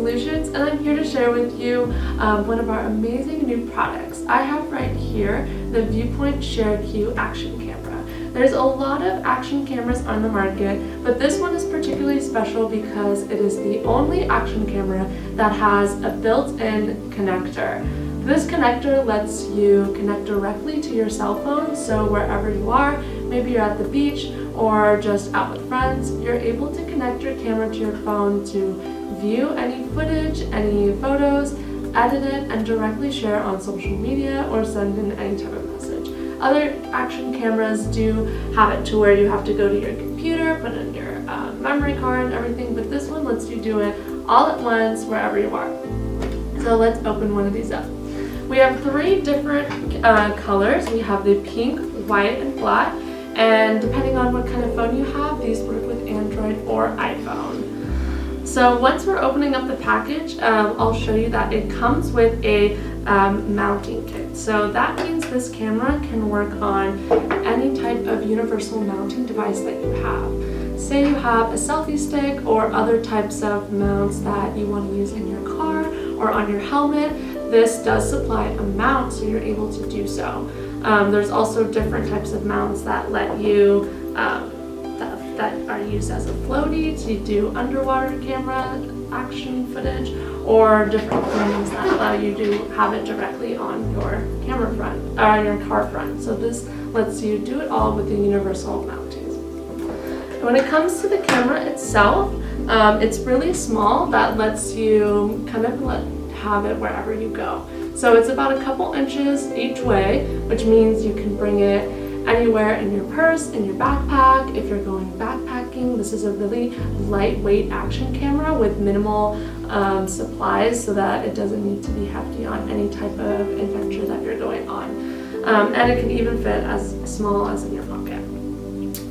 Solutions, and I'm here to share with you one of our amazing new products. I have right here the Vupoint ShareQ action camera. There's a lot of action cameras on the market, but this one is particularly special because it is the only action camera that has a built-in connector. This connector lets you connect directly to your cell phone, so wherever you are, maybe you're at the beach or just out with friends, you're able to connect your camera to your phone to view any footage, any photos, edit it, and directly share on social media or send in any type of message. Other action cameras do have it to where you have to go to your computer, put in your memory card and everything, but this one lets you do it all at once wherever you are. So let's open one of these up. We have three different colors. We have the pink, white, and black, and depending on what kind of phone you have, these work with Android or iPhone. So once we're opening up the package, I'll show you that it comes with a mounting kit. So that means this camera can work on any type of universal mounting device that you have. Say you have a selfie stick or other types of mounts that you want to use in your car or on your helmet. This does supply a mount, so you're able to do so. There's also different types of mounts that let you, that are used as a floaty to do underwater camera action footage, or different things that allow you to have it directly on your camera front, or your car front. So this lets you do it all with the universal mountings. And when it comes to the camera itself, it's really small. That lets you kind of have it wherever you go. So it's about a couple inches each way, which means you can bring it anywhere in your purse, in your backpack. If you're going backpacking, this is a really lightweight action camera with minimal supplies, so that it doesn't need to be hefty on any type of adventure that you're going on. And it can even fit as small as in your pocket.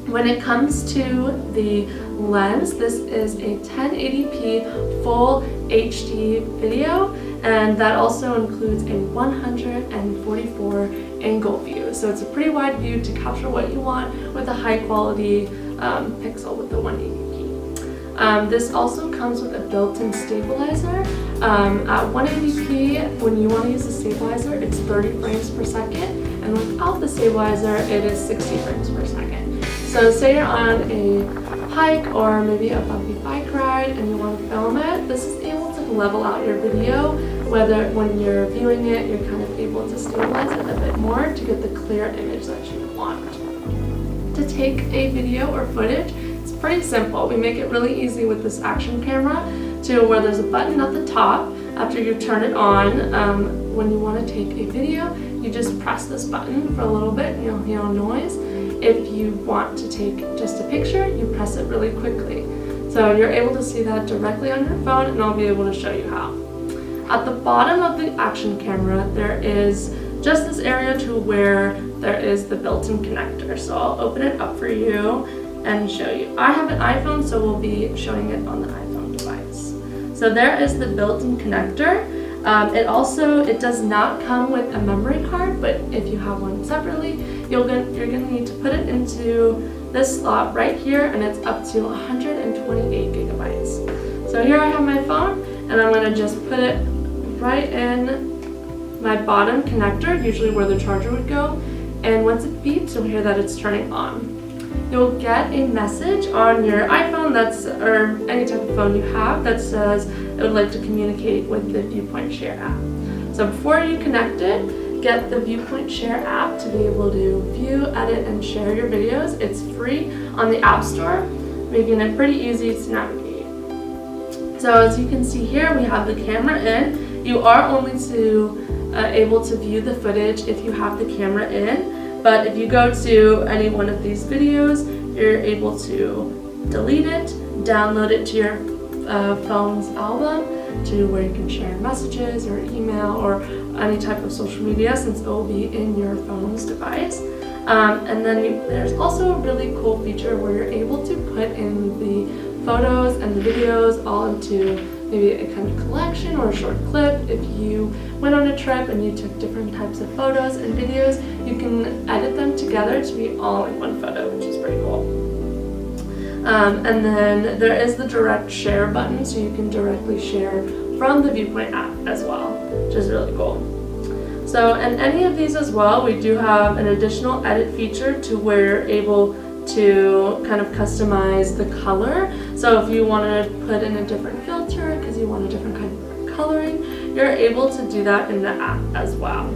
When it comes to the lens, this is a 1080p full HD video, and that also includes a 144 angle view. So it's a pretty wide view to capture what you want with a high quality pixel with the 180p. This also comes with a built-in stabilizer. At 180p, when you want to use the stabilizer, it's 30 frames per second, and without the stabilizer, it is 60 frames per second. So say you're on a hike or maybe a bumpy bike ride and you want to film it, this is able to level out your video, whether when you're viewing it, you're kind of able to stabilize it a bit more to get the clear image that you want. To take a video or footage, it's pretty simple. We make it really easy with this action camera to where there's a button at the top. After you turn it on, when you want to take a video, you just press this button for a little bit and you'll hear a noise. If you want to take just a picture, you press it really quickly. So you're able to see that directly on your phone, and I'll be able to show you how. At the bottom of the action camera, there is just this area to where there is the built-in connector. So I'll open it up for you and show you. I have an iPhone, so we'll be showing it on the iPhone device. So there is the built-in connector. It does not come with a memory card, but if you have one separately, you're going to need to put it into this slot right here, and it's up to 128 gigabytes. So here I have my phone, and I'm going to just put it right in my bottom connector, usually where the charger would go, and once it beeps, you'll hear that it's turning on. You'll get a message on your iPhone or any type of phone you have that says it would like to communicate with the Vupoint Share app. So before you connect it, get the Vupoint Share app to be able to view, edit, and share your videos. It's free on the App Store, making it pretty easy to navigate. So as you can see here, we have the camera in. You are only able to view the footage if you have the camera in. But if you go to any one of these videos, you're able to delete it, download it to your phone's album to where you can share messages or email or any type of social media, since it will be in your phone's device. And then there's also a really cool feature where you're able to put in the photos and the videos all into maybe a kind of collection or a short clip. If you went on a trip and you took different types of photos and videos, you can edit them together to be all in one photo, which is pretty cool. And then there is the direct share button, so you can directly share from the Vupoint app as well, which is really cool. So in any of these as well, we do have an additional edit feature to where you're able to kind of customize the color. So if you want to put in a different filter because you want a different kind of coloring, you're able to do that in the app as well.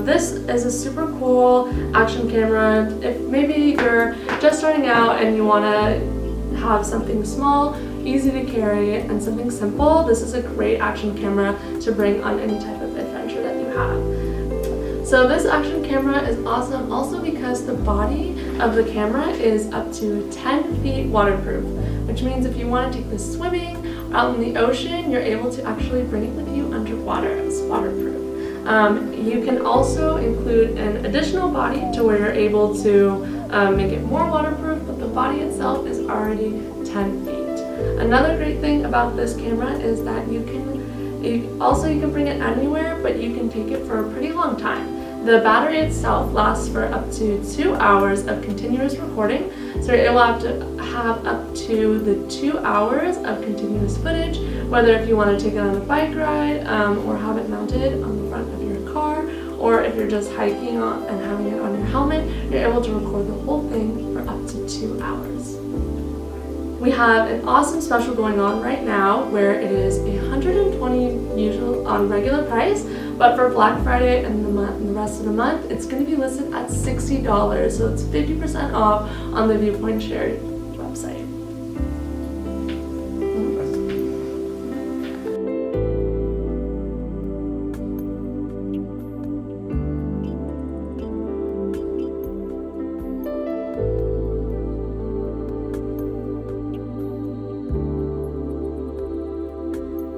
This is a super cool action camera. If maybe you're just starting out and you want to have something small, easy to carry, and something simple, this is a great action camera to bring on any type of adventure that you have. So this action camera is awesome also because the body of the camera is up to 10 feet waterproof, which means if you want to take this swimming or out in the ocean, you're able to actually bring it with you underwater. It's waterproof. You can also include an additional body to where you're able to make it more waterproof, but the body itself is already 10 feet. Another great thing about this camera is that you can bring it anywhere, but you can take it for a pretty long time. The battery itself lasts for up to 2 hours of continuous recording, so you're able to have up to the 2 hours of continuous footage, whether if you want to take it on a bike ride or have it mounted on the front of your car, or if you're just hiking and having it on your helmet, you're able to record the whole thing for up to 2 hours. We have an awesome special going on right now where it is $120 usual on regular price, but for Black Friday and the rest of the month, it's going to be listed at $60, so it's 50% off on the Vupoint Share website.